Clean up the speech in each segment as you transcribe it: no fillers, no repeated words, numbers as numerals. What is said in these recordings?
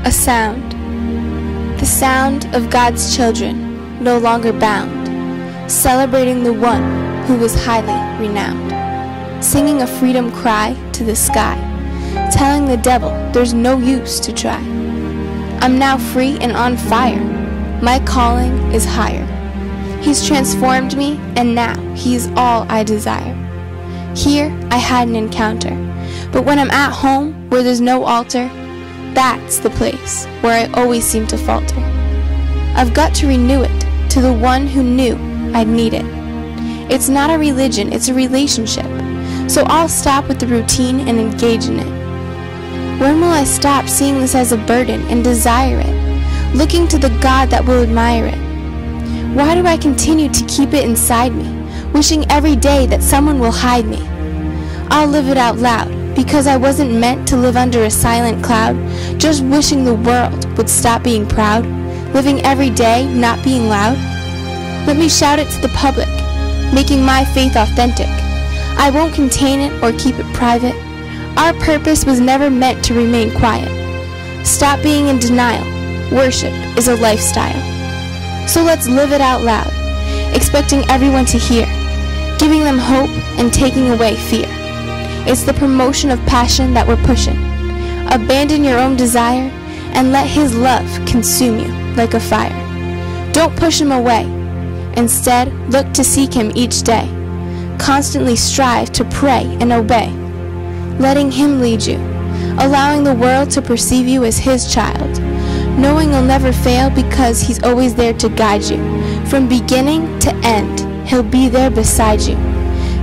A sound. The sound of God's children, no longer bound, celebrating the one who was highly renowned, singing a freedom cry to the sky, telling the devil there's no use to try. I'm now free and on fire. My calling is higher. He's transformed me, and now he is all I desire. Here I had an encounter, but when I'm at home where there's no altar, that's the place where I always seem to falter. I've got to renew it to the one who knew I'd need it. It's not a religion, it's a relationship. So I'll stop with the routine and engage in it. When will I stop seeing this as a burden and desire it, looking to the God that will admire it? Why do I continue to keep it inside me, wishing every day that someone will hide me? I'll live it out loud, because I wasn't meant to live under a silent cloud, just wishing the world would stop being proud, living every day not being loud. Let me shout it to the public, making my faith authentic. I won't contain it or keep it private. Our purpose was never meant to remain quiet. Stop being in denial. Worship is a lifestyle. So let's live it out loud, expecting everyone to hear, giving them hope and taking away fear. It's the promotion of passion that we're pushing. Abandon your own desire and let his love consume you like a fire. Don't push him away. Instead, look to seek him each day. Constantly strive to pray and obey, letting him lead you, allowing the world to perceive you as his child, knowing you'll never fail because he's always there to guide you. From beginning to end, he'll be there beside you.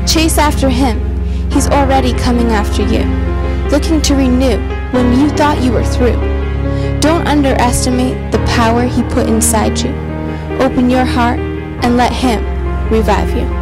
Chase after him. He's already coming after you, looking to renew when you thought you were through. Don't underestimate the power he put inside you. Open your heart and let him revive you.